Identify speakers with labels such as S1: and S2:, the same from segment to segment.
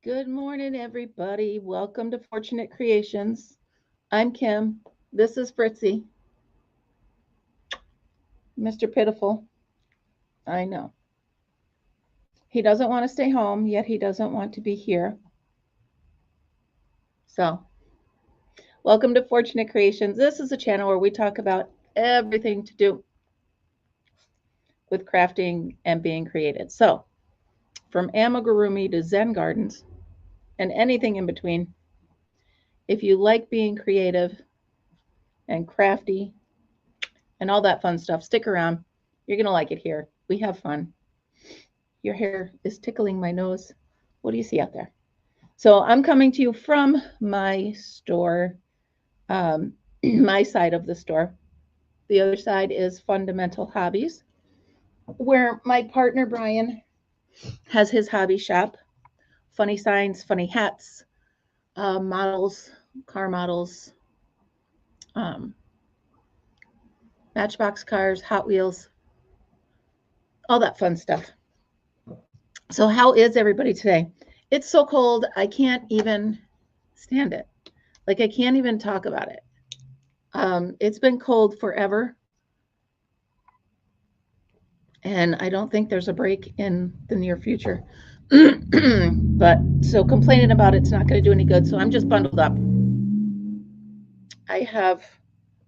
S1: Good morning, everybody. Welcome to Fortunate Creations. I'm Kim. This is Fritzy, Mr. Pitiful. I know. He doesn't want to stay home, yet he doesn't want to be here. So, welcome to Fortunate Creations. This is a channel where we talk about everything to do with crafting and being creative. So, from amigurumi to Zen gardens and anything in between, if you like being creative and crafty and all that fun stuff, stick around. You're going to like it here. We have fun. Your hair is tickling my nose. What do you see out there? So I'm coming to you from my store, my side of the store. The other side is Fundamental Hobbies, where my partner Brian has his hobby shop. Funny signs, funny hats, models, car models, um, Matchbox cars, Hot Wheels, all that fun stuff. So how is everybody today? It's so cold, I can't even stand it. Like, I can't even talk about it. It's been cold forever. And I don't think there's a break in the near future. But so complaining about it's not going to do any good. So I'm just bundled up. I have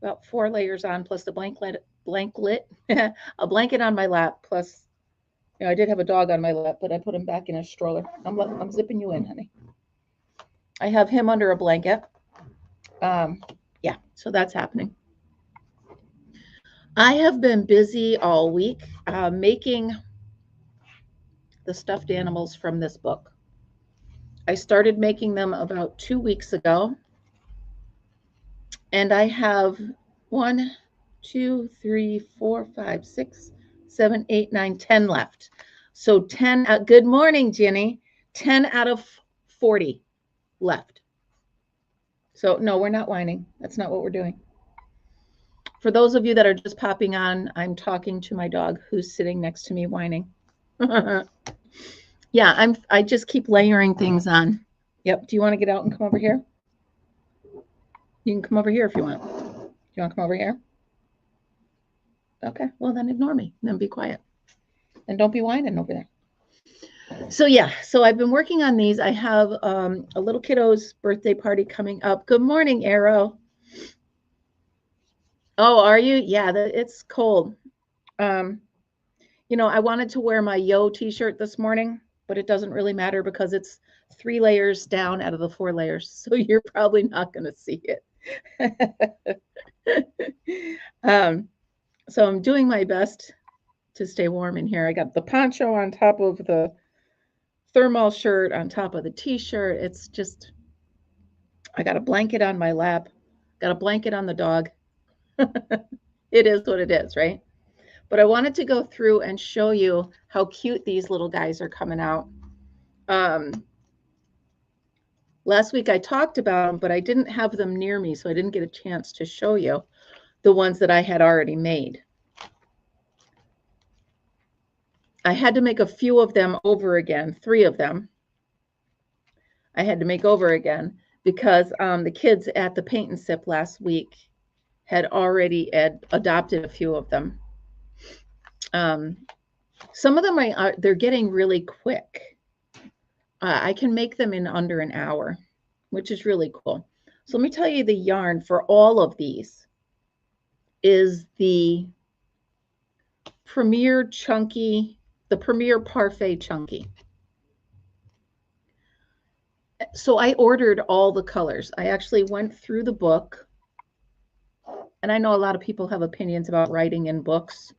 S1: about 4 layers on, plus the blanket, a blanket on my lap, plus, I did have a dog on my lap, but I put him back in a stroller. I'm zipping you in, honey. I have him under a blanket. Yeah, so that's happening. I have been busy all week making the stuffed animals from this book. I started making them about 2 weeks ago, and I have 1, 2, 3, 4, 5, 6, 7, 8, 9, 10 left. So 10. Good morning, Jenny. 10 out of 40 left. So no, we're not whining. That's not what we're doing. For those of you that are just popping on, I'm talking to my dog who's sitting next to me whining. Yeah, I just keep layering things on. Yep. Do you want to get out and come over here? You can come over here if you want. Do you want to come over here? Okay. Well, then ignore me. Then be quiet. And don't be whining over there. So yeah, so I've been working on these. I have a little kiddo's birthday party coming up. Good morning, Arrow. Oh, are you? Yeah, it's cold. I wanted to wear my Yo t-shirt this morning, but it doesn't really matter because it's 3 layers down out of the 4 layers. So you're probably not going to see it. So I'm doing my best to stay warm in here. I got the poncho on top of the thermal shirt on top of the t-shirt. It's just, I got a blanket on my lap, got a blanket on the dog. It is what it is, right? But I wanted to go through and show you how cute these little guys are coming out. Last week I talked about them, but I didn't have them near me, so I didn't get a chance to show you the ones that I had already made. I had to make a few of them over again, 3 of them. I had to make over again because the kids at the paint and sip last week had already adopted a few of them. Some of them they're getting really quick. I can make them in under an hour, which is really cool. So let me tell you, the yarn for all of these is the Premier Chunky, the Premier Parfait Chunky. So I ordered all the colors. I actually went through the book, and I know a lot of people have opinions about writing in books,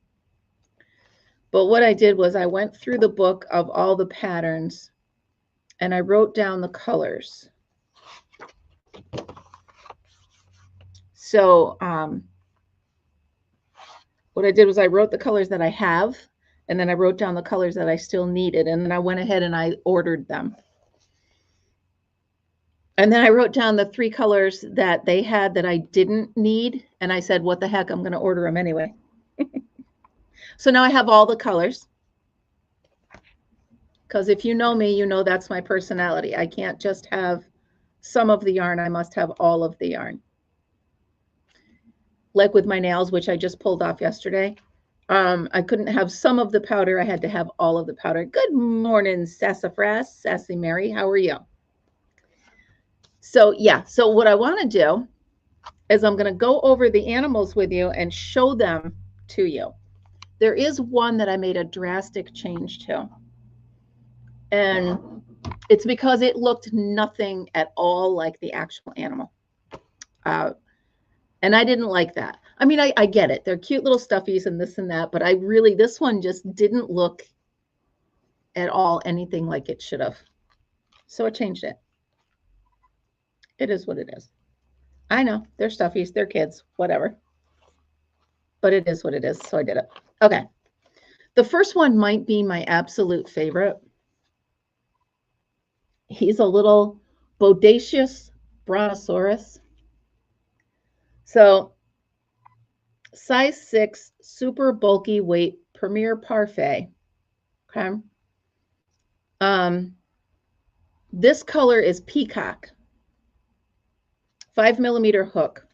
S1: but what I did was I went through the book of all the patterns and I wrote down the colors. So what I did was I wrote the colors that I have, and then I wrote down the colors that I still needed, and then I went ahead and I ordered them. And then I wrote down the 3 colors that they had that I didn't need, and I said, what the heck, I'm going to order them anyway. So now I have all the colors. Because if you know me, you know that's my personality. I can't just have some of the yarn. I must have all of the yarn. Like with my nails, which I just pulled off yesterday. I couldn't have some of the powder. I had to have all of the powder. Good morning, Sassafras, Sassy Mary. How are you? So yeah, so what I want to do is I'm going to go over the animals with you and show them to you. There is one that I made a drastic change to. And it's because it looked nothing at all like the actual animal. And I didn't like that. I mean, I get it. They're cute little stuffies and this and that, but this one just didn't look at all anything like it should have. So I changed it. It is what it is. I know, they're stuffies, they're kids, whatever. But it is what it is, so I did it. Okay. The first one might be my absolute favorite. He's a little bodacious brontosaurus. So size 6, super bulky weight, premier parfait. Okay. This color is peacock. 5mm hook.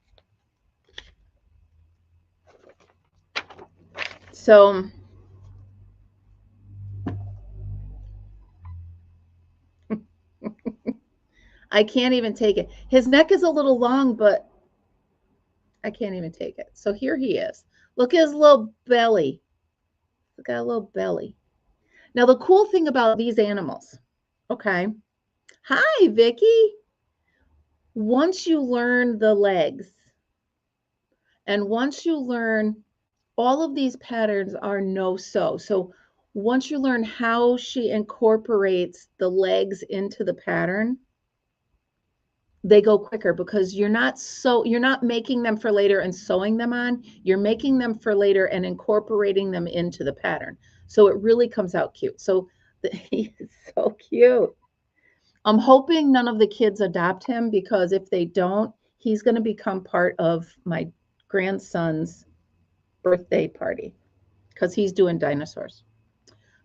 S1: So I can't even take it. His neck is a little long, but I can't even take it. So here he is. Look at his little belly. Look at a little belly. Now, the cool thing about these animals, okay. Hi, Vicky. Once you learn the legs, and once you learn all of these patterns are no-sew. So once you learn how she incorporates the legs into the pattern, they go quicker because you're not making them for later and sewing them on. You're making them for later and incorporating them into the pattern. So it really comes out cute. So he is so cute. I'm hoping none of the kids adopt him, because if they don't, he's going to become part of my grandson's birthday party because he's doing dinosaurs.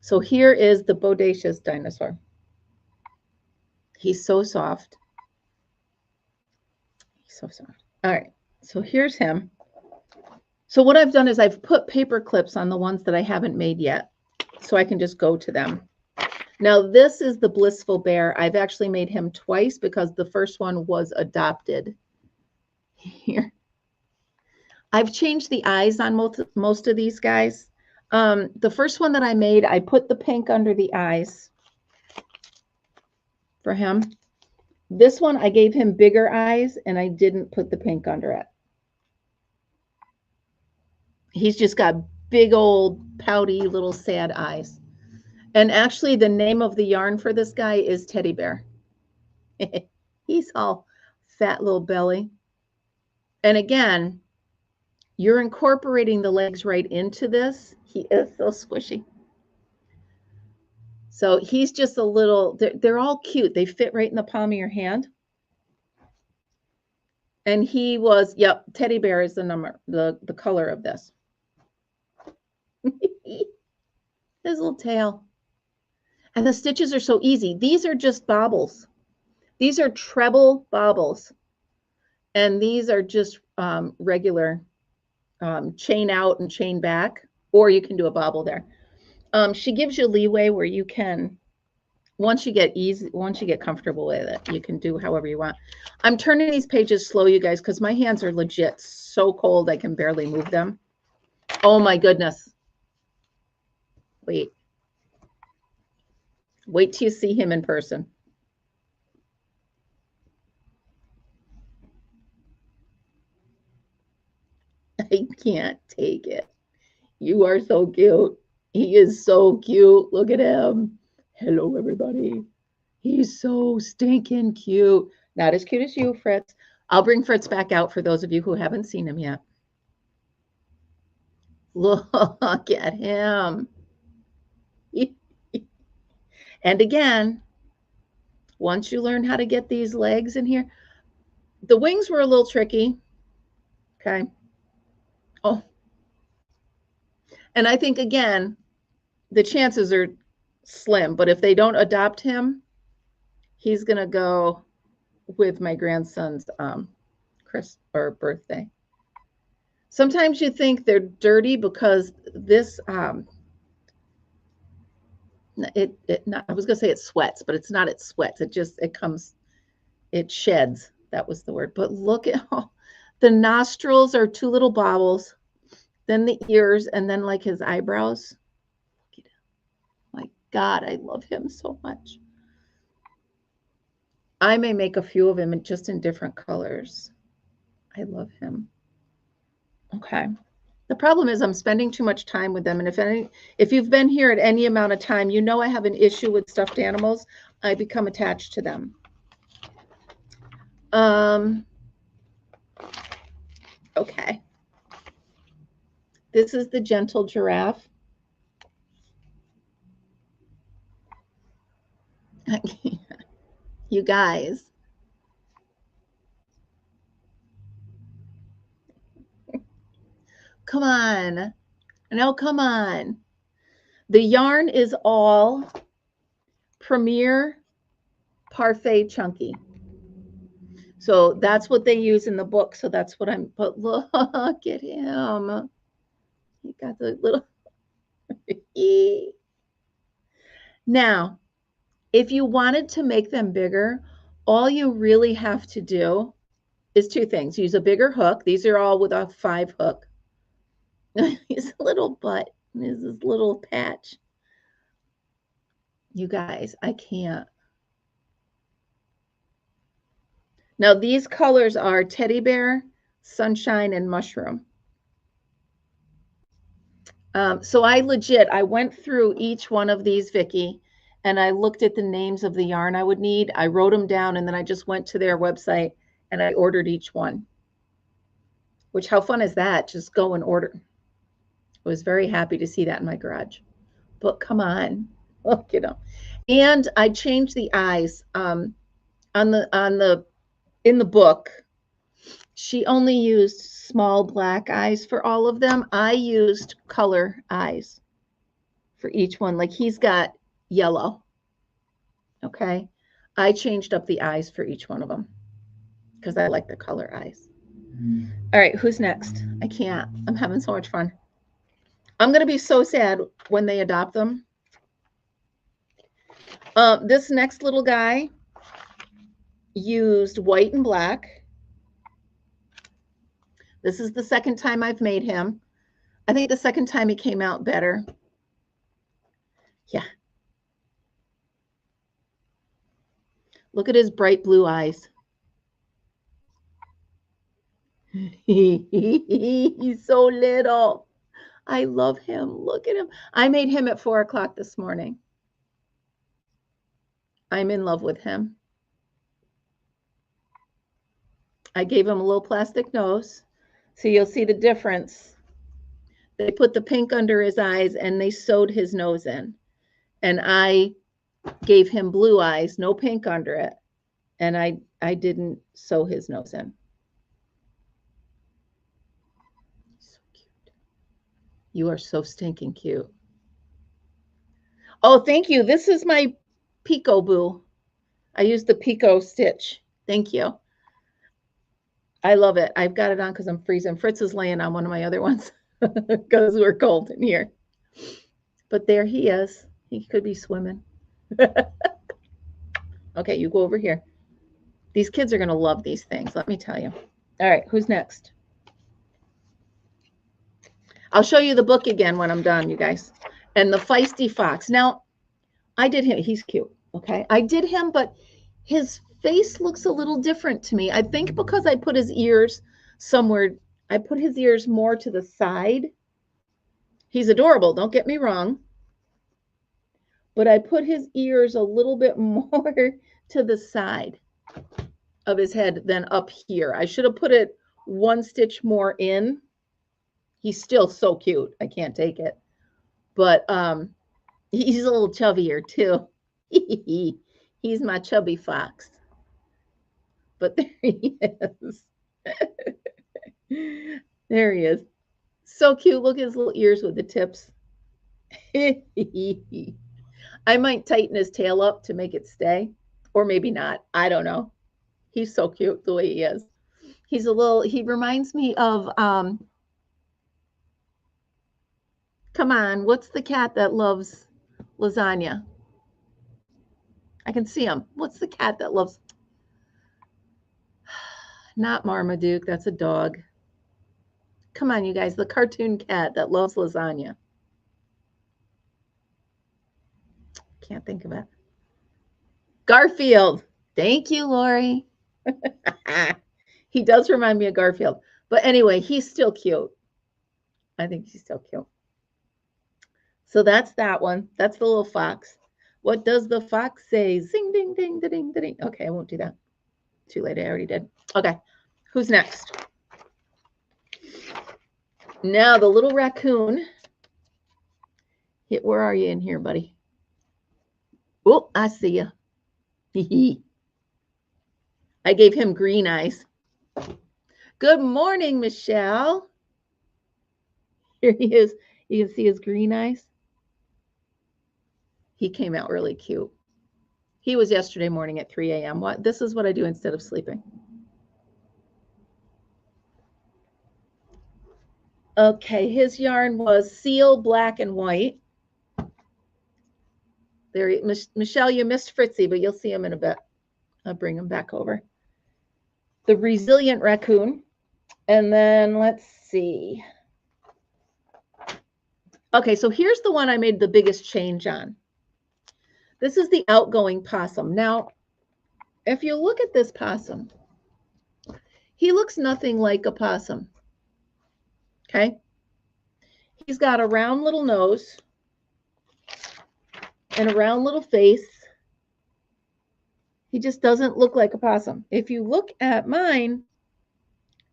S1: So here is the bodacious dinosaur. He's so soft. He's so soft. All right, so here's him. So what I've done is I've put paper clips on the ones that I haven't made yet, so I can just go to them. Now this is the blissful bear. I've actually made him twice because the first one was adopted. Here, I've changed the eyes on most of these guys. The first one that I made, I put the pink under the eyes for him. This one, I gave him bigger eyes and I didn't put the pink under it. He's just got big old pouty little sad eyes. And actually the name of the yarn for this guy is Teddy Bear. He's all fat little belly. And again, you're incorporating the legs right into this. He is so squishy. So he's just a little, they're all cute. They fit right in the palm of your hand. And he was, yep, Teddy Bear is the number, the color of this. His little tail. And the stitches are so easy. These are just bobbles. These are treble bobbles. And these are just regular chain out and chain back, or you can do a bobble there. She gives you leeway where you can, once you get comfortable with it, you can do however you want. I'm turning these pages slow, you guys, because my hands are legit so cold I can barely move them. Oh my goodness. Wait till you see him in person. I can't take it. You are so cute. He is so cute. Look at him. Hello, everybody. He's so stinking cute. Not as cute as you, Fritz. I'll bring Fritz back out for those of you who haven't seen him yet. Look at him. And again, once you learn how to get these legs in here, the wings were a little tricky. Okay. Oh. And I think, again, the chances are slim. But if they don't adopt him, he's going to go with my grandson's birthday. Sometimes you think they're dirty because this I was gonna say it sweats, but it's not. It sweats. It sheds. That was the word. But look at the nostrils are two little bobbles, then the ears, and then like his eyebrows. My God, I love him so much. I may make a few of him just in different colors. I love him. Okay. The problem is I'm spending too much time with them. And if you've been here at any amount of time, you know I have an issue with stuffed animals. I become attached to them. Okay. This is the gentle giraffe. You guys. Come on. No, come on. The yarn is all Premier Parfait Chunky. So that's what they use in the book. So that's what but look at him. He got the little. Now, if you wanted to make them bigger, all you really have to do is two things. Use a bigger hook. These are all with a 5 hook. His little butt is this little patch. You guys, I can't. Now, these colors are teddy bear, sunshine, and mushroom. So I went through each one of these, Vicki, and I looked at the names of the yarn I would need. I wrote them down, and then I just went to their website and I ordered each one. Which, how fun is that? Just go and order. I was very happy to see that in my garage. But come on, look, And I changed the eyes in the book. She only used small black eyes for all of them. I used color eyes for each one. Like he's got yellow. Okay. I changed up the eyes for each one of them because I like the color eyes. All right. Who's next? I can't. I'm having so much fun. I'm going to be so sad when they adopt them. This next little guy used white and black. This is the second time I've made him. I think the second time he came out better. Yeah. Look at his bright blue eyes. He's so little. I love him. Look at him. I made him at 4 o'clock this morning. I'm in love with him. I gave him a little plastic nose. So you'll see the difference. They put the pink under his eyes and they sewed his nose in. And I gave him blue eyes, no pink under it. And I didn't sew his nose in. So cute. You are so stinking cute. Oh, thank you. This is my Peekaboo. I used the Pico stitch. Thank you. I love it. I've got it on because I'm freezing. Fritz is laying on one of my other ones because we're cold in here. But there he is. He could be swimming. Okay, you go over here. These kids are going to love these things, let me tell you. All right, who's next? I'll show you the book again when I'm done, you guys. And the Feisty Fox. Now, I did him. He's cute, okay? I did him, but his face looks a little different to me. I think because I put his ears somewhere, I put his ears more to the side. He's adorable, don't get me wrong. But I put his ears a little bit more to the side of his head than up here. I should have put it one stitch more in. He's still so cute. I can't take it. But he's a little chubbier too. He's my chubby fox. But there he is. There he is. So cute. Look at his little ears with the tips. I might tighten his tail up to make it stay, or maybe not. I don't know. He's so cute the way he is. He reminds me of, come on, what's the cat that loves lasagna? I can see him. What's the cat that loves, not Marmaduke, that's a dog. Come on, you guys, the cartoon cat that loves lasagna. Can't think of it. Garfield. Thank you, Lori. He does remind me of Garfield. But anyway, he's still cute. I think he's still cute. So that's that one. That's the little fox. What does the fox say? Zing, ding, ding, ding, ding, ding. Okay, I won't do that. Too late. I already did. Okay, who's next? Now the little raccoon. Where are you in here, buddy? Oh, I see you. I gave him green eyes. Good morning, Michelle. Here he is. You can see his green eyes. He came out really cute. He was yesterday morning at 3 a.m. This is what I do instead of sleeping. Okay, his yarn was seal, black, and white. There, Michelle, you missed Fritzy, but you'll see him in a bit. I'll bring him back over. The resilient raccoon. And then let's see. Okay, so here's the one I made the biggest change on. This is the outgoing possum. Now, if you look at this possum, he looks nothing like a possum. Okay? He's got a round little nose and a round little face. He just doesn't look like a possum. If you look at mine,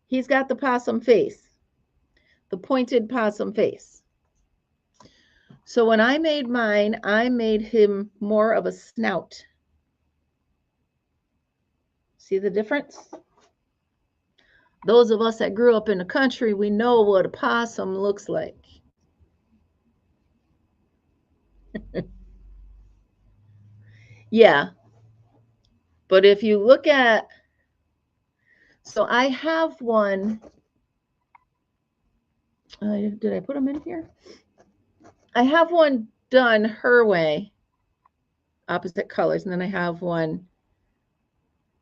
S1: he's got the possum face, the pointed possum face. So when I made mine, I made him more of a snout. See the difference? Those of us that grew up in the country, we know what a possum looks like. Yeah. But if you look at, so I have one, did I put them in here? I have one done her way, opposite colors, and then I have one.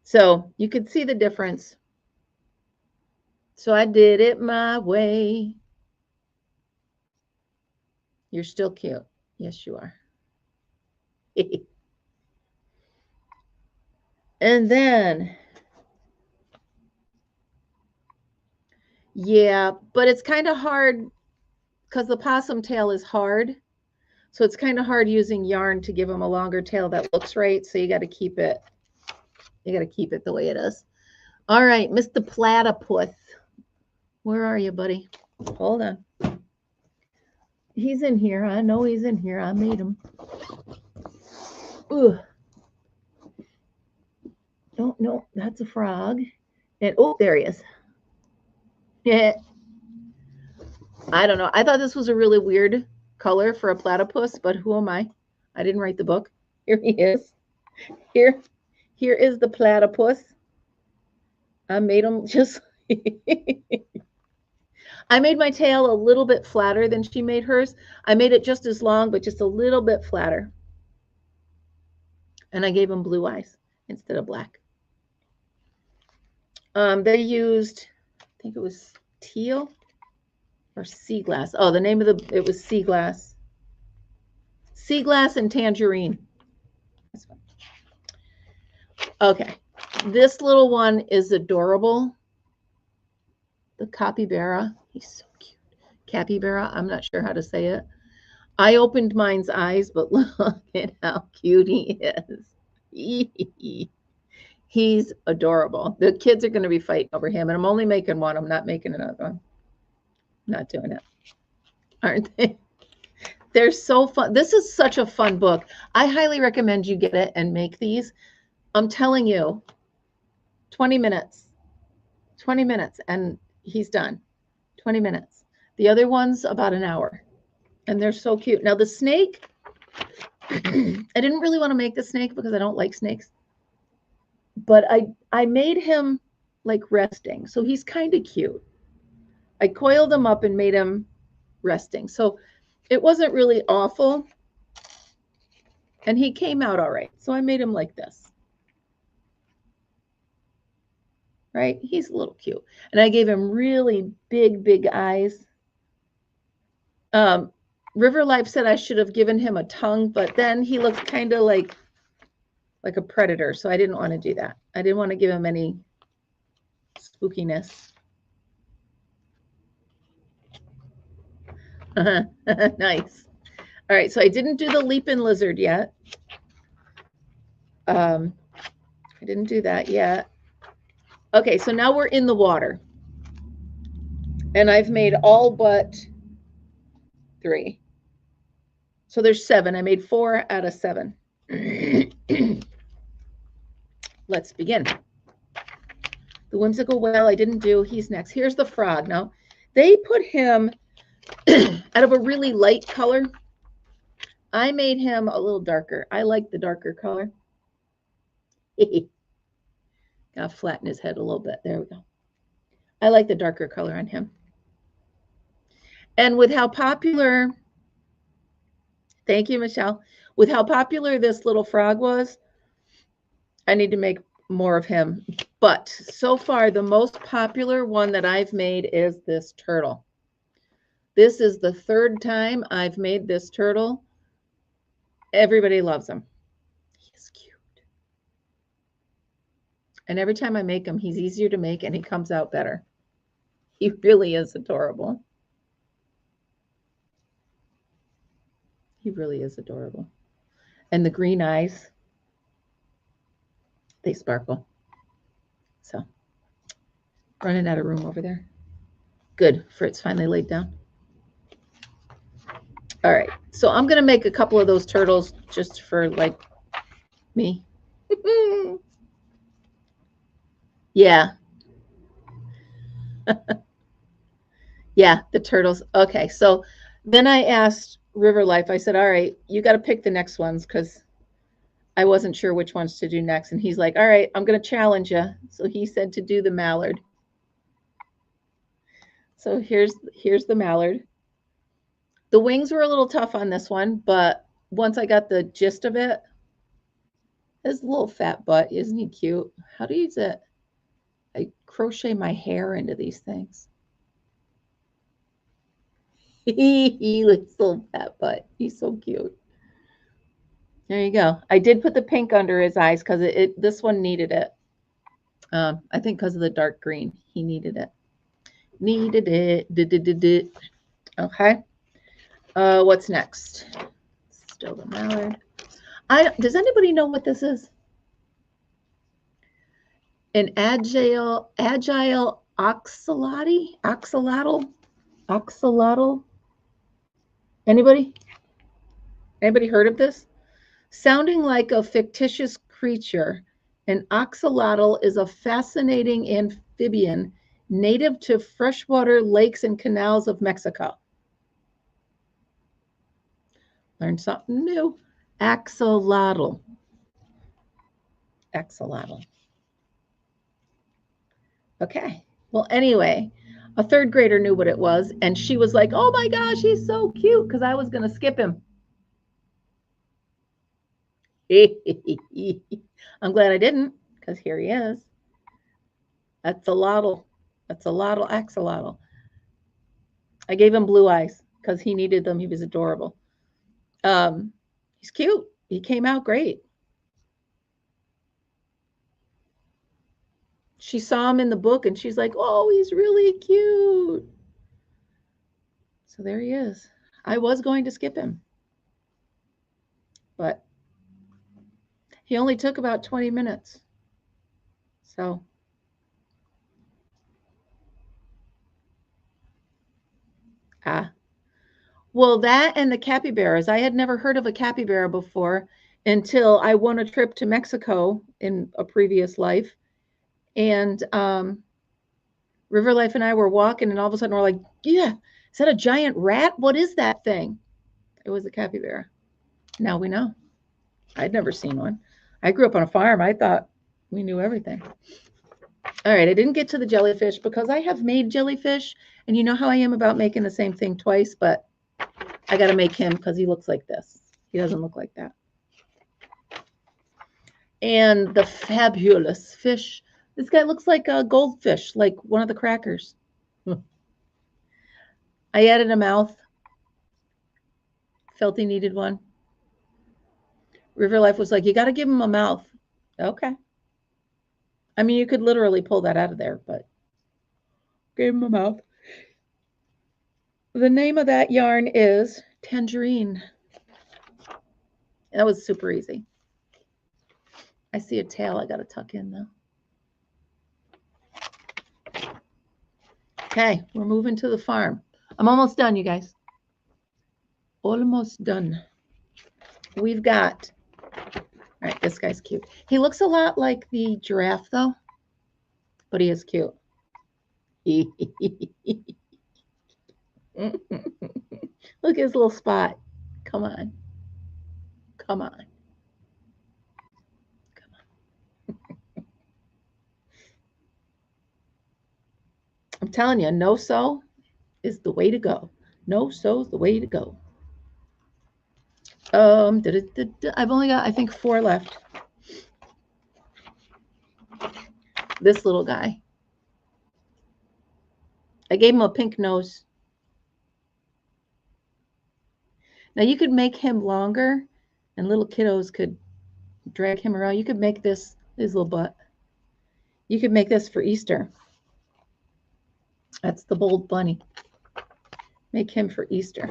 S1: So you could see the difference. So I did it my way. You're still cute. Yes, you are. And then, yeah, but it's kind of hard because the possum tail is hard. So it's kind of hard using yarn to give them a longer tail that looks right. So you got to keep it. You got to keep it the way it is. All right, Mr. Platypus. Where are you, buddy? Hold on. He's in here. I know he's in here. I made him. Ooh. Oh, no, that's a frog. And oh, there he is. Yeah. I don't know. I thought this was a really weird color for a platypus, but who am I? I didn't write the book. Here he is. Here is the platypus. I made him just. I made my tail a little bit flatter than she made hers. I made it just as long, but just a little bit flatter. And I gave him blue eyes instead of black. They used, I think it was teal or sea glass. Oh, the name of it was sea glass. Sea glass and tangerine. Okay, this little one is adorable. The capybara. He's so cute. Capybara, I'm not sure how to say it. I opened mine's eyes, but look at how cute he is. He's adorable. The kids are going to be fighting over him, and I'm only making one. I'm not making another one. I'm not doing it. Aren't they? They're so fun. This is such a fun book. I highly recommend you get it and make these. I'm telling you, 20 minutes. 20 minutes, and he's done. 20 minutes. The other one's about an hour. And they're so cute. Now the snake, I didn't really want to make the snake because I don't like snakes. But I made him like resting. So he's kind of cute. I coiled him up and made him resting. So it wasn't really awful. And he came out all right. So I made him like this. Right? He's a little cute. And I gave him really big eyes. River Life said I should have given him a tongue, but then he looked kind of like a predator. So I didn't want to do that. I didn't want to give him any spookiness. Nice. All right, so I didn't do the leaping lizard yet. I didn't do that yet. Okay, so now we're in the water. And I've made all but 3. So there's 7. I made 4 out of 7. Let's begin. The whimsical whale I didn't do. He's next. Here's the frog. Now, they put him out of a really light color. I made him a little darker. I like the darker color. Gotta flatten his head a little bit. There we go. I like the darker color on him. And with how popular, thank you, Michelle, with how popular this little frog was, I need to make more of him. But so far, the most popular one that I've made is this turtle. This is the 3rd time I've made this turtle. Everybody loves him. He's cute. And every time I make him, he's easier to make and he comes out better. He really is adorable. He really is adorable. And the green eyes, they sparkle. So, running out of room over there. Good, Fritz finally laid down. All right, so I'm going to make a couple of those turtles just for like me. Yeah. Yeah, the turtles. Okay, so then I asked River Life, I said, all right, you got to pick the next ones because I wasn't sure which ones to do next. And he's like, all right, I'm going to challenge you. So he said to do the mallard. So here's the mallard. The wings were a little tough on this one, but once I got the gist of it, his little fat butt, isn't he cute? How do you use it? I crochet my hair into these things. He looks little fat butt. He's so cute. There you go. I did put the pink under his eyes because this one needed it. I think because of the dark green, he needed it. Needed it. Okay. What's next? Still the mallard. Does anybody know what this is? An agile axolotl. Anybody heard of this? Sounding like a fictitious creature, an axolotl is a fascinating amphibian native to freshwater lakes and canals of Mexico. Learned something new. Axolotl. Axolotl. Okay. Well, anyway, a 3rd grader knew what it was, and she was like, oh my gosh, he's so cute, because I was going to skip him. I'm glad I didn't, because here he is. That's a lotl. That's a lotl axolotl. I gave him blue eyes because he needed them. He was adorable. He's cute. He came out great. She saw him in the book and she's like, oh, he's really cute. So there he is. I was going to skip him, but he only took about 20 minutes. So well, that and the capybaras. I had never heard of a capybara before until I won a trip to Mexico in a previous life. And River Life and I were walking, and all of a sudden we're like, yeah, is that a giant rat? What is that thing? It was a capybara. Now we know. I'd never seen one. I grew up on a farm. I thought we knew everything. All right, I didn't get to the jellyfish because I have made jellyfish, and you know how I am about making the same thing twice, but I got to make him because he looks like this. He doesn't look like that. And the fabulous fish. This guy looks like a goldfish, like one of the crackers. I added a mouth. Felt he needed one. River Life was like, you got to give him a mouth. Okay. I mean, you could literally pull that out of there, but gave him a mouth. The name of that yarn is Tangerine. That was super easy. I see a tail I got to tuck in though. Okay, we're moving to the farm. I'm almost done, you guys. Almost done. We've got, all right, this guy's cute. He looks a lot like the giraffe though, but he is cute. Look at his little spot. Come on. Come on. Come on. I'm telling you, no sew is the way to go. No sew is the way to go. I've only got, I think, 4 left. This little guy. I gave him a pink nose. Now you could make him longer and little kiddos could drag him around. You could make this, his little butt. You could make this for Easter. That's the bold bunny. Make him for Easter.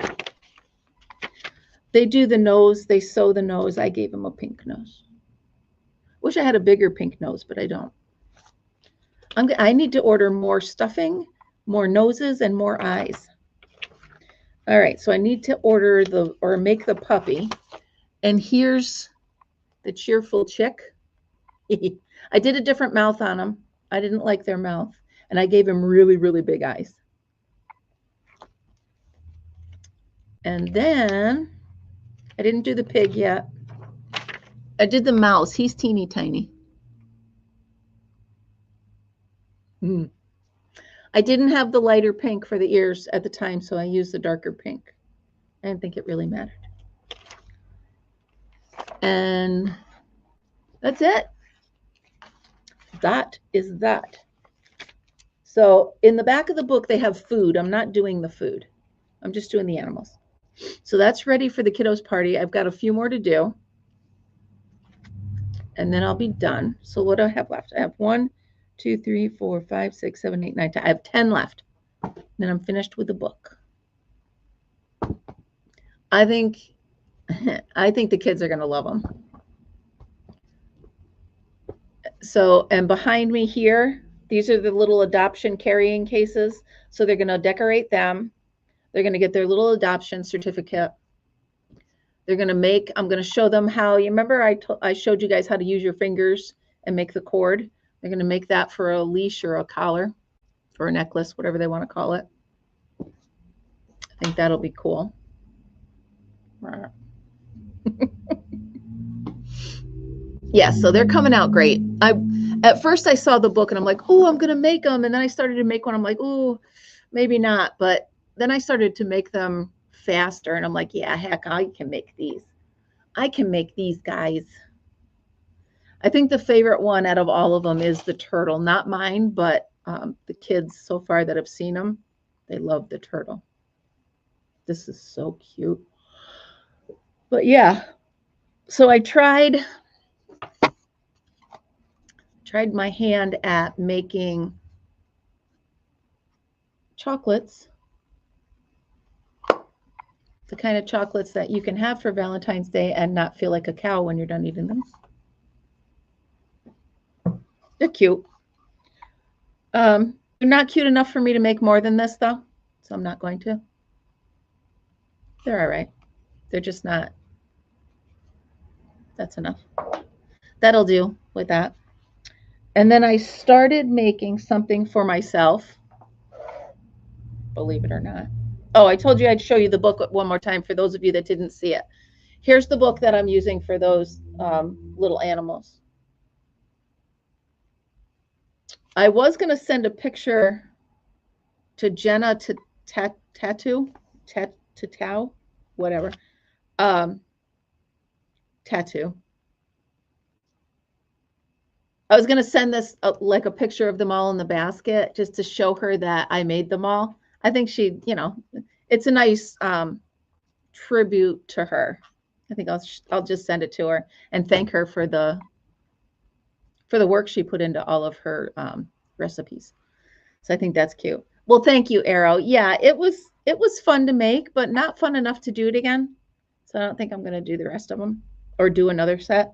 S1: They do the nose, they sew the nose. I gave him a pink nose. Wish I had a bigger pink nose, but I don't. I need to order more stuffing, more noses, and more eyes. All right, so I need to order or make the puppy. And here's the cheerful chick. I did a different mouth on him. I didn't like their mouth. And I gave him really, really big eyes. And then I didn't do the pig yet. I did the mouse. He's teeny tiny. I didn't have the lighter pink for the ears at the time, so I used the darker pink. I didn't think it really mattered. And that's it. That is that. So in the back of the book, they have food. I'm not doing the food. I'm just doing the animals. So that's ready for the kiddos party. I've got a few more to do. And then I'll be done. So what do I have left? I have 1, 2, 3, 4, 5, 6, 7, 8, 9, 10. I have 10 left. Then I'm finished with the book. I think the kids are going to love them. So, and behind me here, these are the little adoption carrying cases. So they're going to decorate them. They're going to get their little adoption certificate. They're going to make, I'm going to show them how, you remember I showed you guys how to use your fingers and make the cord. They're going to make that for a leash or a collar or a necklace, whatever they want to call it. I think that'll be cool. Yeah, so they're coming out great. At first I saw the book and I'm like, oh, I'm going to make them. And then I started to make one. I'm like, oh, maybe not. But then I started to make them faster. And I'm like, yeah, heck, I can make these. I can make these guys. I think the favorite one out of all of them is the turtle. Not mine, but the kids so far that have seen them, they love the turtle. This is so cute. But yeah, so I tried my hand at making chocolates, the kind of chocolates that you can have for Valentine's Day and not feel like a cow when you're done eating them. They're cute. They're not cute enough for me to make more than this though, so I'm not going to. They're all right. They're just not. That's enough. That'll do with that. And then I started making something for myself, believe it or not. Oh, I told you I'd show you the book one more time for those of you that didn't see it. Here's the book that I'm using for those little animals. I was going to send a picture to Jenna to tattoo, whatever. Tattoo. I was going to send this like a picture of them all in the basket just to show her that I made them all. I think she, it's a nice tribute to her. I think I'll just send it to her and thank her for the work she put into all of her recipes. So I think that's cute. Well, thank you, Arrow. Yeah, it was fun to make, but not fun enough to do it again. So I don't think I'm going to do the rest of them or do another set.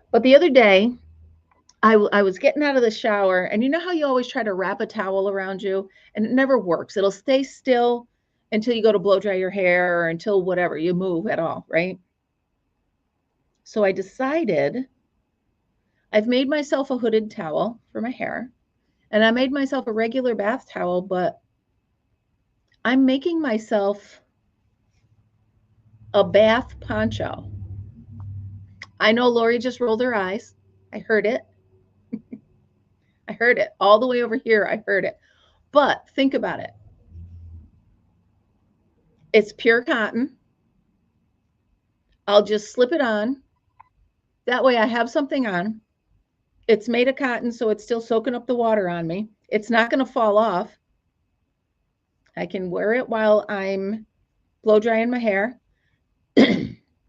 S1: But the other day, I was getting out of the shower, and you know how you always try to wrap a towel around you, and it never works. It'll stay still until you go to blow dry your hair or until whatever, you move at all, right? So I decided I've made myself a hooded towel for my hair, and I made myself a regular bath towel, but I'm making myself a bath poncho. I know Lori just rolled her eyes. I heard it. I heard it all the way over here. I heard it. But think about it. It's pure cotton. I'll just slip it on. That way I have something on. It's made of cotton, so it's still soaking up the water on me. It's not going to fall off. I can wear it while I'm blow drying my hair.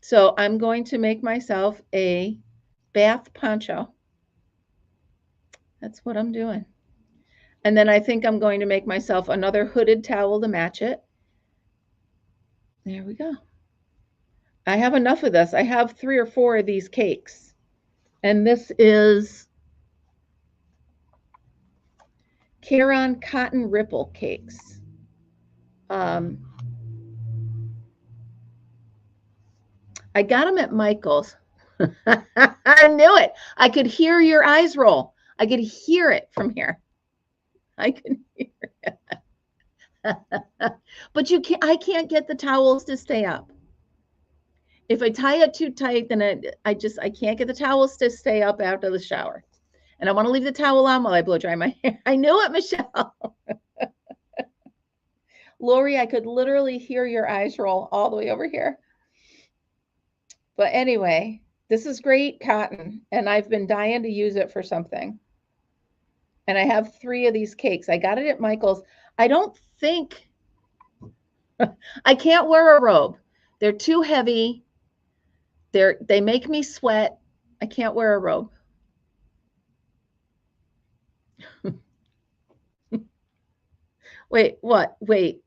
S1: So I'm going to make myself a bath poncho. That's what I'm doing. And then I think I'm going to make myself another hooded towel to match it. There we go. I have enough of this. I have 3 or 4 of these cakes. And this is Caron Cotton Ripple Cakes. I got them at Michael's. I knew it. I could hear your eyes roll. I could hear it from here. I could hear it. But I can't get the towels to stay up. If I tie it too tight, then I can't get the towels to stay up after the shower. And I want to leave the towel on while I blow dry my hair. I knew it, Michelle. Lori, I could literally hear your eyes roll all the way over here. But anyway, this is great cotton, and I've been dying to use it for something. And I have 3 of these cakes. I got it at Michael's. I don't think I can't wear a robe. They're too heavy. They make me sweat. I can't wear a robe. Wait, what? Wait.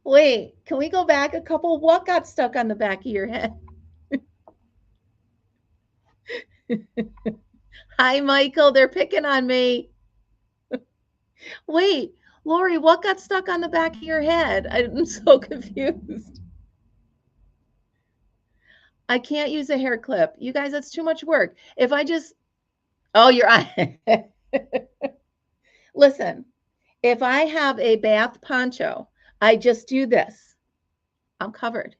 S1: Wait, can we go back a couple? What got stuck on the back of your head? Hi, Michael. They're picking on me. Wait, Lori, what got stuck on the back of your head? I'm so confused. I can't use a hair clip. You guys, that's too much work. If I just, oh, your eye. Listen, if I have a bath poncho, I just do this. I'm covered.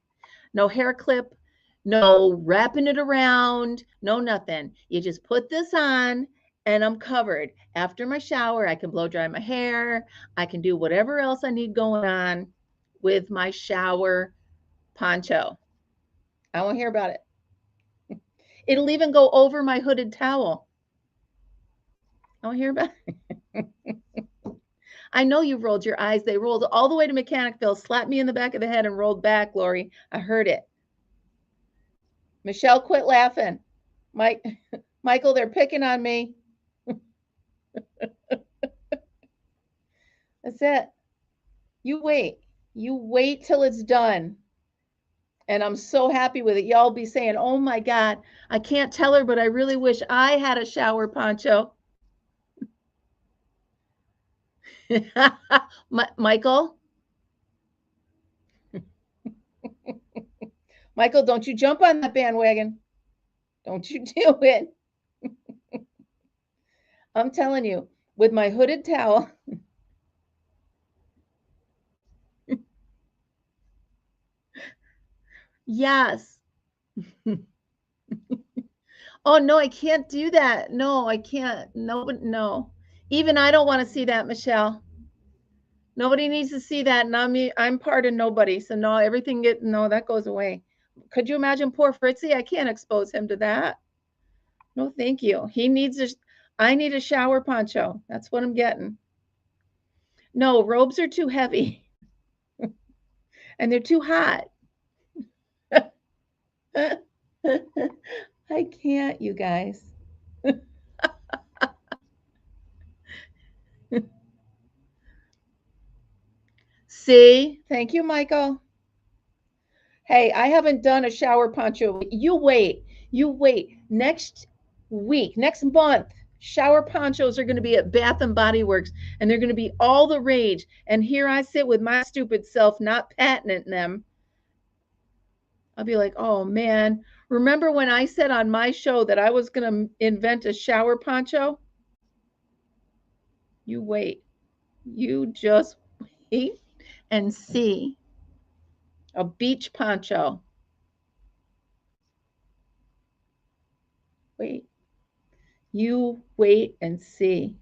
S1: No hair clip, no wrapping it around, no nothing. You just put this on and I'm covered. After my shower, I can blow dry my hair. I can do whatever else I need going on with my shower poncho. I won't hear about it. It'll even go over my hooded towel. I won't hear about it. I know you rolled your eyes. They rolled all the way to Mechanicville, slapped me in the back of the head and rolled back, Lori. I heard it. Michelle, quit laughing. Michael, they're picking on me. That's it. You wait. You wait till it's done. And I'm so happy with it. Y'all be saying, oh my God, I can't tell her, but I really wish I had a shower poncho. Michael? Michael, don't you jump on that bandwagon. Don't you do it. I'm telling you, with my hooded towel, Yes. Oh, no, I can't do that. No, I can't. No, no. Even I don't want to see that, Michelle. Nobody needs to see that. And I'm part of nobody. So no, no, that goes away. Could you imagine poor Fritzy? I can't expose him to that. No, thank you. I need a shower poncho. That's what I'm getting. No, robes are too heavy and they're too hot. I can't, you guys. See? Thank you, Michael. Hey, I haven't done a shower poncho. You wait. You wait. Next week, next month, shower ponchos are going to be at Bath and Body Works and they're going to be all the rage. And here I sit with my stupid self not patenting them. I'll be like, "Oh man, remember when I said on my show that I was going to invent a shower poncho?" You wait. You just wait and see. A beach poncho. Wait. You wait and see.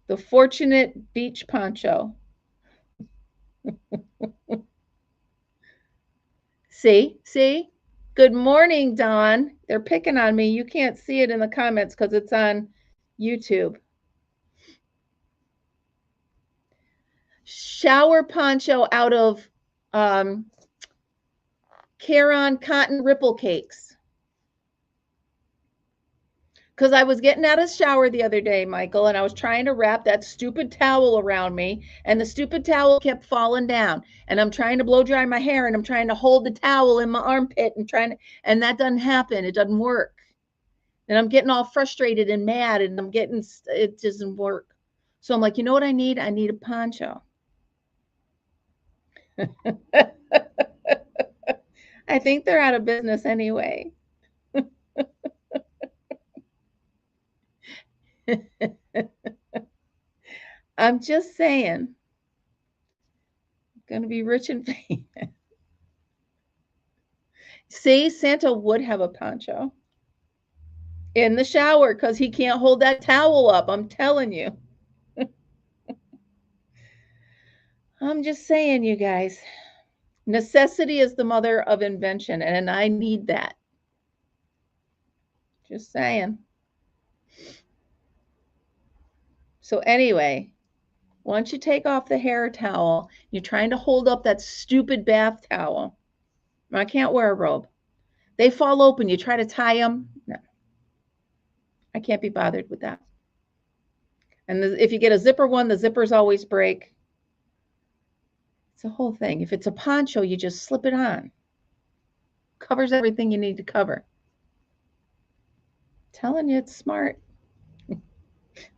S1: The fortunate beach poncho. See? Good morning, Dawn. They're picking on me. You can't see it in the comments because it's on YouTube. Shower poncho out of Caron cotton ripple cakes. Because I was getting out of the shower the other day, Michael, and I was trying to wrap that stupid towel around me, and the stupid towel kept falling down. And I'm trying to blow dry my hair, and I'm trying to hold the towel in my armpit and that doesn't happen. It doesn't work. And I'm getting all frustrated and mad, and it doesn't work. So I'm like, you know what I need? I need a poncho. I think they're out of business anyway. I'm just saying, gonna be rich and famous. See, Santa would have a poncho in the shower because he can't hold that towel up. I'm telling you. I'm just saying, you guys. Necessity is the mother of invention, and I need that. Just saying. So, anyway, once you take off the hair towel, you're trying to hold up that stupid bath towel. I can't wear a robe. They fall open. You try to tie them. No, I can't be bothered with that. And if you get a zipper one, the zippers always break. It's a whole thing. If it's a poncho, you just slip it on. Covers everything you need to cover. Telling you it's smart.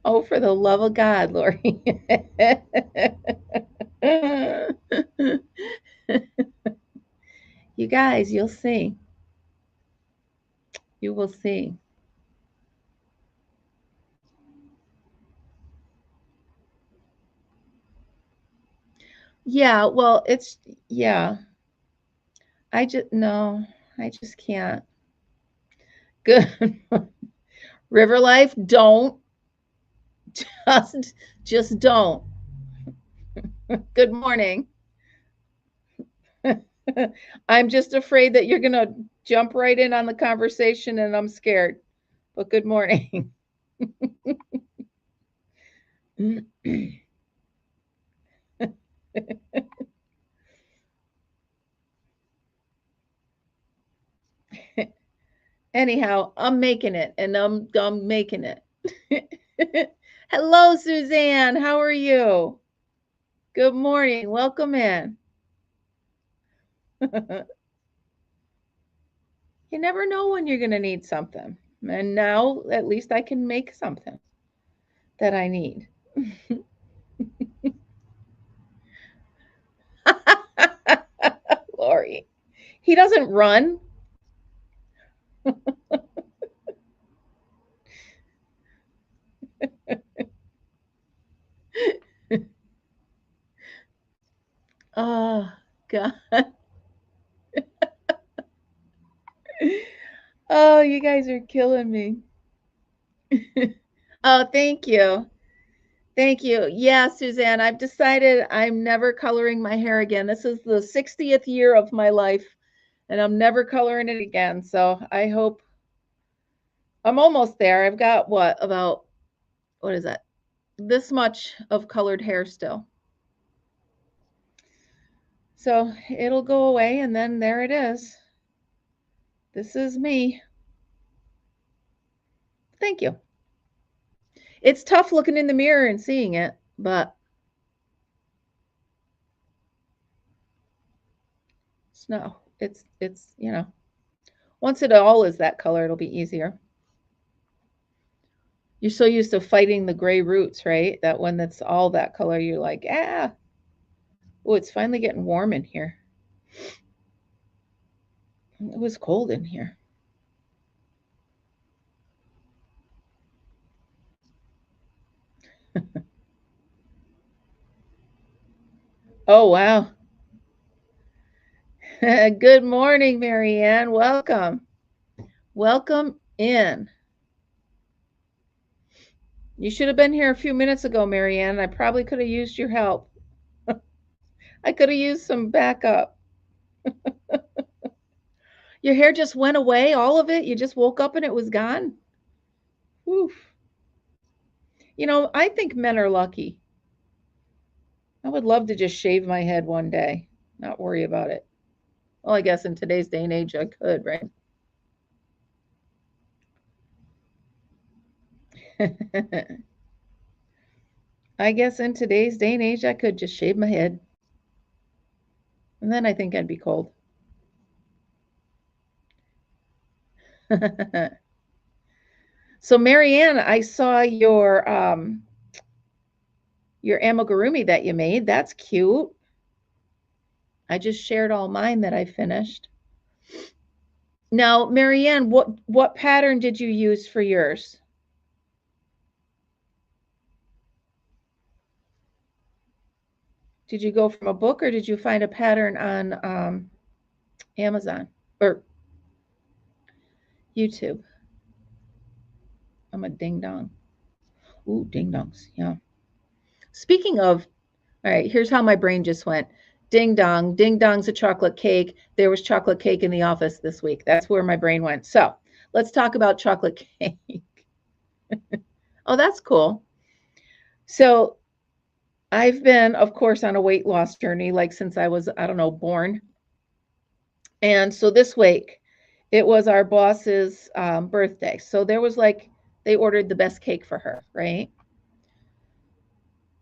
S1: Oh, for the love of God, Lori. You guys, you'll see. You will see. Yeah, well, yeah. No, I just can't. Good. River life, don't. Just, just don't. Good morning. I'm just afraid that you're going to jump right in on the conversation and I'm scared. But good morning. Anyhow, I'm making it and I'm making it. Hello, Suzanne. How are you? Good morning. Welcome in. You never know when you're going to need something. And now at least I can make something that I need. Lori. He doesn't run. Oh, God. you guys are killing me. Oh, thank you. Thank you. Yeah, Suzanne, I've decided I'm never coloring my hair again. This is the 60th year of my life, and I'm never coloring it again. So I hope I'm almost there. I've got what is that? This much of colored hair still. So it'll go away, and then there it is. This is me. Thank you. It's tough looking in the mirror and seeing it, but it's no. It's once it all is that color, it'll be easier. You're so used to fighting the gray roots, right? That when that's all that color, you're like, ah. Oh, it's finally getting warm in here. It was cold in here. Oh, wow. Good morning, Marianne. Welcome. Welcome in. You should have been here a few minutes ago, Marianne. I probably could have used your help. I could have used some backup. Your hair just went away, all of it? You just woke up and it was gone? Oof. I think men are lucky. I would love to just shave my head one day, not worry about it. Well, I guess in today's day and age, I could, right? I guess in today's day and age, I could just shave my head. And then I think I'd be cold. So, Marianne, I saw your amigurumi that you made. That's cute. I just shared all mine that I finished. Now, Marianne, what pattern did you use for yours? Did you go from a book or did you find a pattern on Amazon or YouTube? I'm a ding dong. Ooh, ding dongs. Yeah. Speaking of, all right, here's how my brain just went. Ding dong. Ding dong's a chocolate cake. There was chocolate cake in the office this week. That's where my brain went. So let's talk about chocolate cake. Oh, that's cool. So I've been, of course, on a weight loss journey, like since I was, I don't know, born. And so this week, it was our boss's birthday. So there was like, they ordered the best cake for her, right?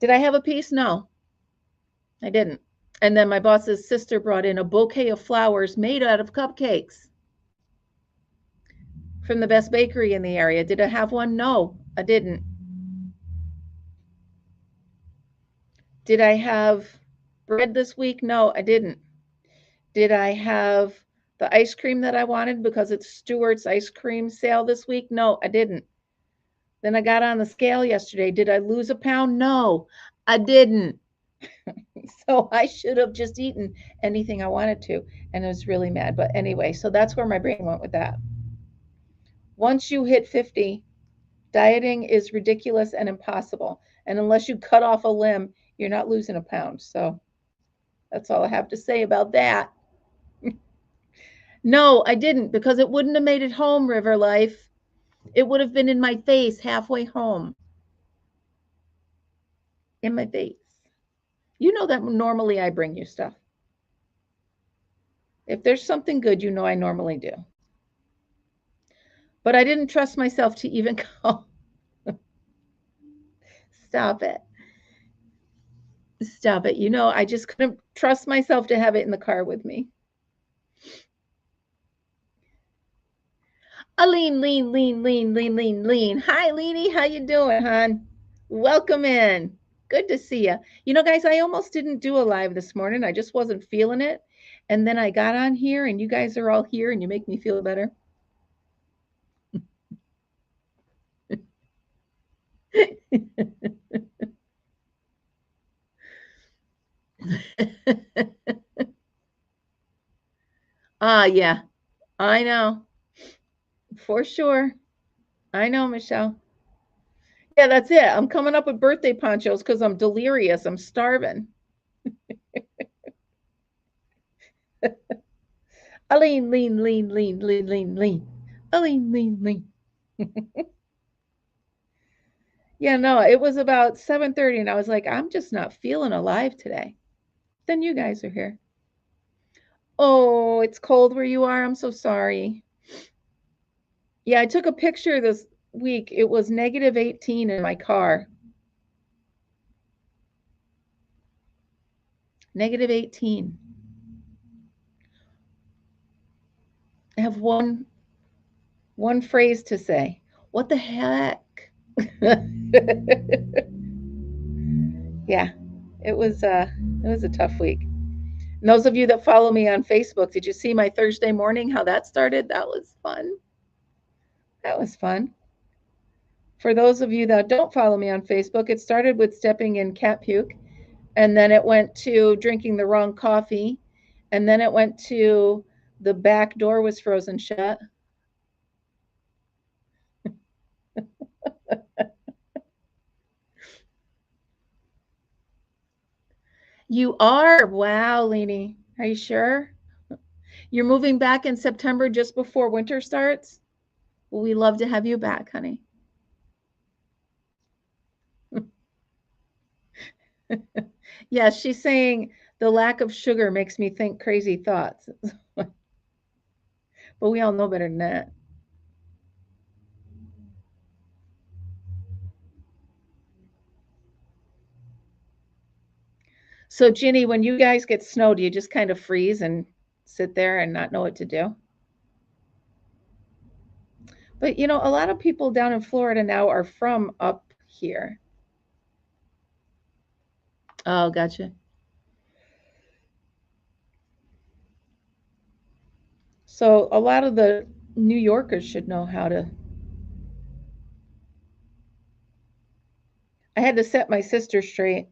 S1: Did I have a piece? No, I didn't. And then my boss's sister brought in a bouquet of flowers made out of cupcakes from the best bakery in the area. Did I have one? No, I didn't. Did I have bread this week? No, I didn't. Did I have the ice cream that I wanted because it's Stewart's ice cream sale this week? No, I didn't. Then I got on the scale yesterday. Did I lose a pound? No, I didn't. So I should have just eaten anything I wanted to. And I was really mad. But anyway, so that's where my brain went with that. Once you hit 50, dieting is ridiculous and impossible. And unless you cut off a limb, you're not losing a pound. So that's all I have to say about that. No, I didn't because it wouldn't have made it home, River Life. It would have been in my face halfway home. In my face. You know that normally I bring you stuff. If there's something good, you know I normally do. But I didn't trust myself to even go. Stop it. Stop it. I just couldn't trust myself to have it in the car with me. Lean, lean, lean, lean, lean, lean, lean. Hi, Leanie. How you doing, hon? Welcome in. Good to see you. Guys, I almost didn't do a live this morning. I just wasn't feeling it. And then I got on here, and you guys are all here, and you make me feel better. Yeah, I know. For sure. I know, Michelle. Yeah, that's it. I'm coming up with birthday ponchos because I'm delirious. I'm starving. A lean, lean, lean, lean, lean, lean, lean. A lean, lean, lean. Yeah, no, it was about 7:30 and I was like, I'm just not feeling alive today. Then you guys are here. Oh, it's cold where you are. I'm so sorry. Yeah, I took a picture this week. It was -18 in my car. -18. I have one phrase to say. What the heck? Yeah, it was a tough week. And those of you that follow me on Facebook, did you see my Thursday morning how that started? That was fun. That was fun. For those of you that don't follow me on Facebook, it started with stepping in cat puke, and then it went to drinking the wrong coffee, and then it went to the back door was frozen shut. You are? Wow, Leanie. Are you sure? You're moving back in September just before winter starts? Well, we love to have you back, honey. Yes, she's saying the lack of sugar makes me think crazy thoughts. But we all know better than that. So, Ginny, when you guys get snow, do you just kind of freeze and sit there and not know what to do? But you know, a lot of people down in Florida now are from up here. Oh, gotcha. So, a lot of the New Yorkers should know how to. I had to set my sister straight.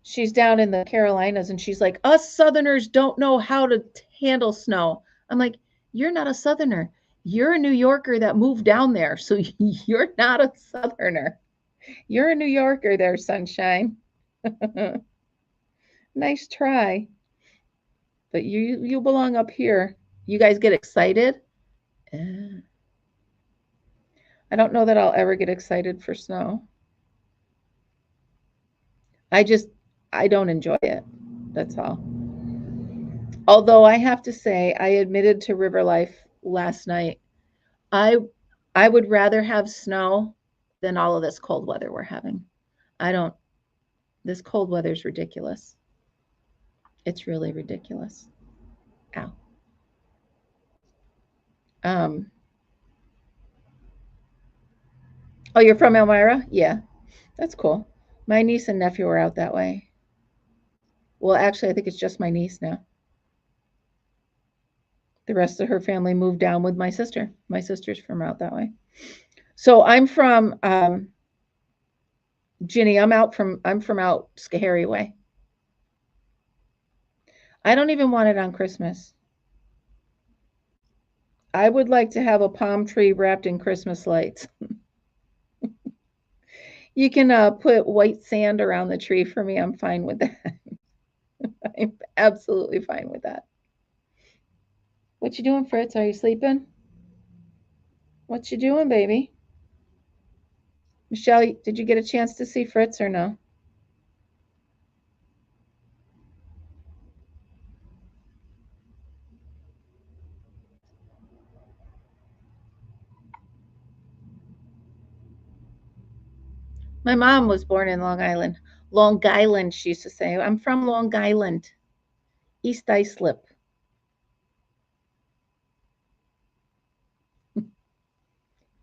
S1: She's down in the Carolinas and she's like, us Southerners don't know how to handle snow. I'm like, you're not a Southerner. You're a New Yorker that moved down there. So you're not a Southerner. You're a New Yorker there, sunshine. Nice try. But you belong up here. You guys get excited? Eh, I don't know that I'll ever get excited for snow. I just I don't enjoy it. That's all. Although I have to say, I admitted to River Life last night. I I would rather have snow than all of this cold weather we're having. I don't this cold weather is ridiculous. It's really ridiculous. Ow. Um oh, you're from Elmira? Yeah. That's cool. My niece and nephew are out that way. Well, actually, I think it's just my niece now. The rest of her family moved down with my sister. My sister's from out that way. So I'm from Ginny. I'm from out Schoharie way. I don't even want it on Christmas. I would like to have a palm tree wrapped in Christmas lights. You can put white sand around the tree for me. I'm fine with that. I'm absolutely fine with that. What you doing, Fritz? Are you sleeping? What you doing, baby? Michelle, did you get a chance to see Fritz or no? My mom was born in Long Island. Long Island, she used to say. I'm from Long Island, East Islip.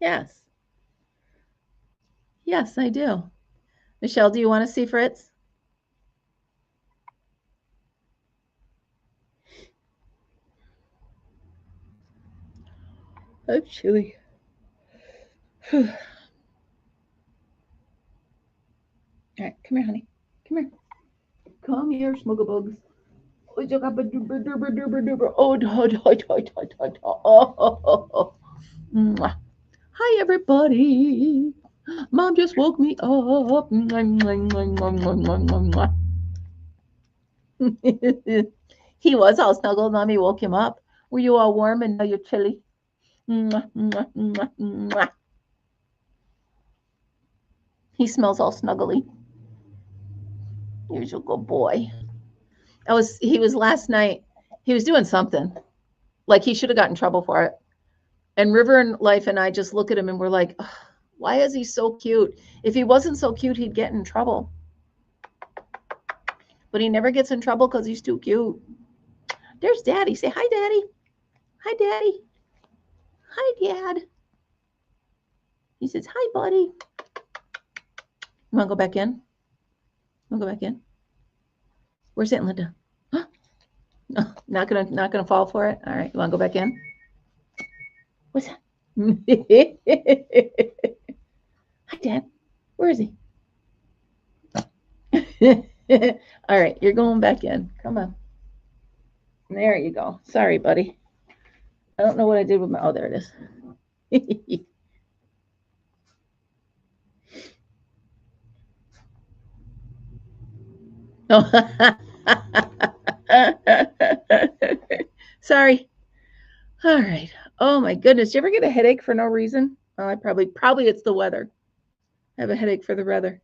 S1: Yes, yes, I do. Michelle, do you want to see Fritz? I'm chilly. All right, come here, honey. Come here. Come here, smugglebugs. Mwah. Hi, everybody. Mom just woke me up. He was all snuggled. Mommy woke him up. Were you all warm and now you're chilly? He smells all snuggly. Here's a good boy. He was last night. He was doing something. Like he should have gotten in trouble for it. And River and Life and I just look at him and we're like, why is he so cute? If he wasn't so cute, he'd get in trouble. But he never gets in trouble because he's too cute. There's Daddy. Say hi, Daddy. Hi, Daddy. Hi, Dad. He says, hi, buddy. You want to go back in? Want to go back in? Where's Aunt Linda? Huh? No, not gonna fall for it. All right, you want to go back in? What's that? Hi, Dad. Where is he? All right, you're going back in. Come on. There you go. Sorry, buddy. I don't know what I did with my. Oh, there it is. Oh. Sorry. All right. Oh my goodness. Do you ever get a headache for no reason? Oh, I probably it's the weather. I have a headache for the weather.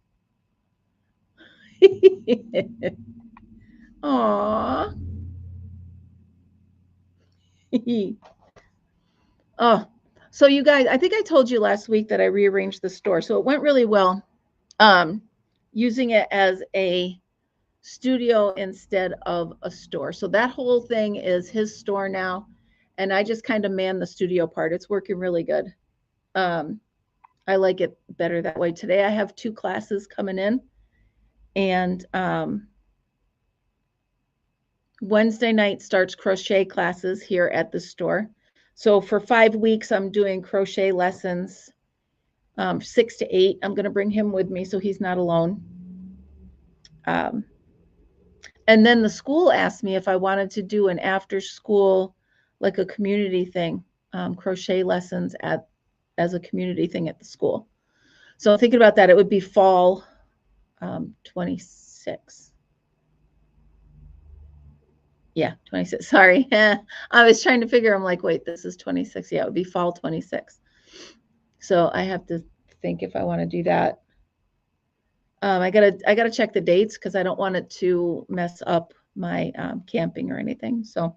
S1: Aww. Oh, so you guys, I think I told you last week that I rearranged the store. So it went really well. Um, Using it as a studio instead of a store. So that whole thing is his store now. And I just kind of man the studio part. It's working really good. I like it better that way. Today I have 2 classes coming in. And Wednesday night starts crochet classes here at the store. So for 5 weeks, I'm doing crochet lessons, 6 to 8. I'm going to bring him with me so he's not alone. And then the school asked me if I wanted to do an after school, like a community thing, crochet lessons as a community thing at the school. So I'm thinking about that. It would be fall 26. Yeah, 26. Sorry. I was trying to figure, I'm like, wait, this is 26. Yeah, it would be fall 26. So I have to think if I want to do that. I gotta check the dates because I don't want it to mess up my camping or anything. So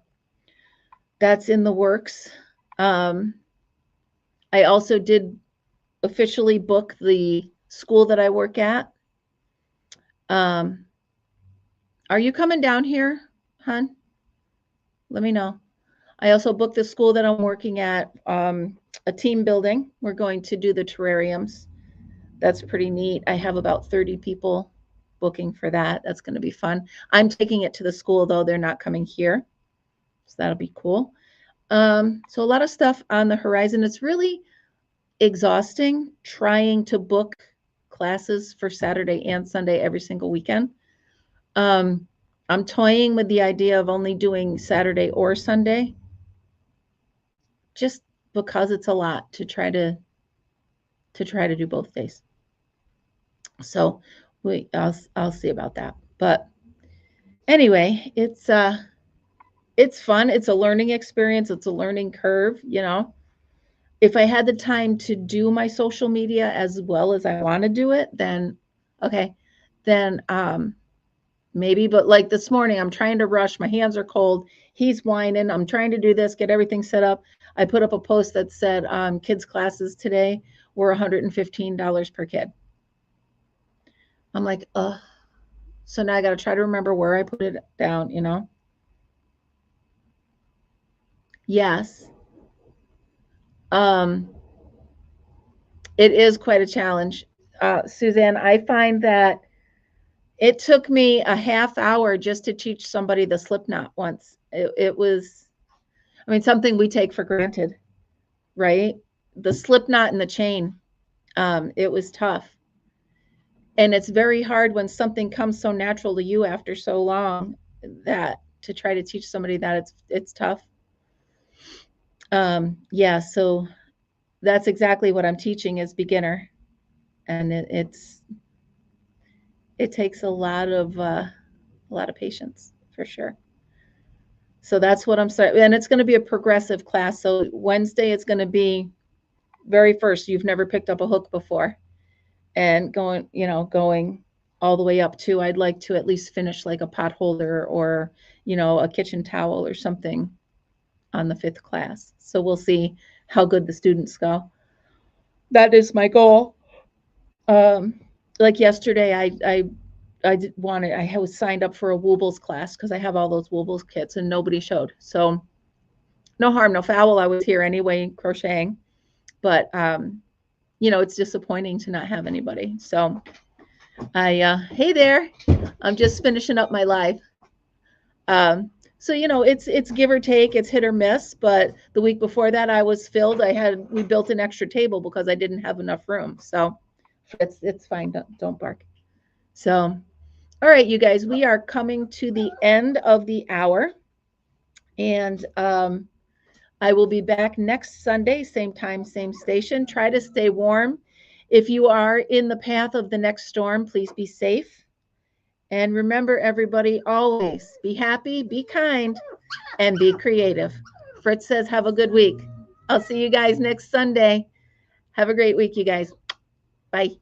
S1: that's in the works. I also did officially book the school that I work at. Are you coming down here, hon? Let me know. I also booked the school that I'm working at, a team building. We're going to do the terrariums. That's pretty neat. I have about 30 people booking for that. That's going to be fun. I'm taking it to the school, though. They're not coming here. So that'll be cool. So a lot of stuff on the horizon. It's really exhausting trying to book classes for Saturday and Sunday every single weekend. I'm toying with the idea of only doing Saturday or Sunday, just because it's a lot to try to do both days. So I'll see about that. But anyway, it's fun. It's a learning experience. It's a learning curve, you know. If I had the time to do my social media as well as I want to do it, then okay, then maybe. But like this morning, I'm trying to rush. My hands are cold. He's whining. I'm trying to do this, get everything set up. I put up a post that said kids' classes today were $115 per kid. I'm like, ugh. So now I got to try to remember where I put it down, you know? Yes. Um, it is quite a challenge. Suzanne, I find that it took me a half hour just to teach somebody the slip knot once. It was, I mean, something we take for granted, right? The slip knot and the chain. It was tough. And it's very hard when something comes so natural to you after so long that to try to teach somebody that it's tough. Yeah, so that's exactly what I'm teaching is beginner, and it takes a lot of patience for sure. So that's what I'm starting, and it's going to be a progressive class. So Wednesday it's going to be very first. You've never picked up a hook before, and going all the way up to I'd like to at least finish like a pot holder or a kitchen towel or something on the 5th class. So we'll see how good the students go. That is my goal. Um, like yesterday, I was signed up for a Woobles class because I have all those Woobles kits and nobody showed. So no harm, no foul. I was here anyway crocheting, but it's disappointing to not have anybody. So hey there, I'm just finishing up my live. So it's give or take, it's hit or miss. But the week before that, I was filled. We built an extra table because I didn't have enough room. So it's fine. Don't bark. So, all right, you guys, we are coming to the end of the hour, and I will be back next Sunday, same time, same station. Try to stay warm. If you are in the path of the next storm, please be safe. And remember, everybody, always be happy, be kind, and be creative. Fritz says, have a good week. I'll see you guys next Sunday. Have a great week, you guys. Bye.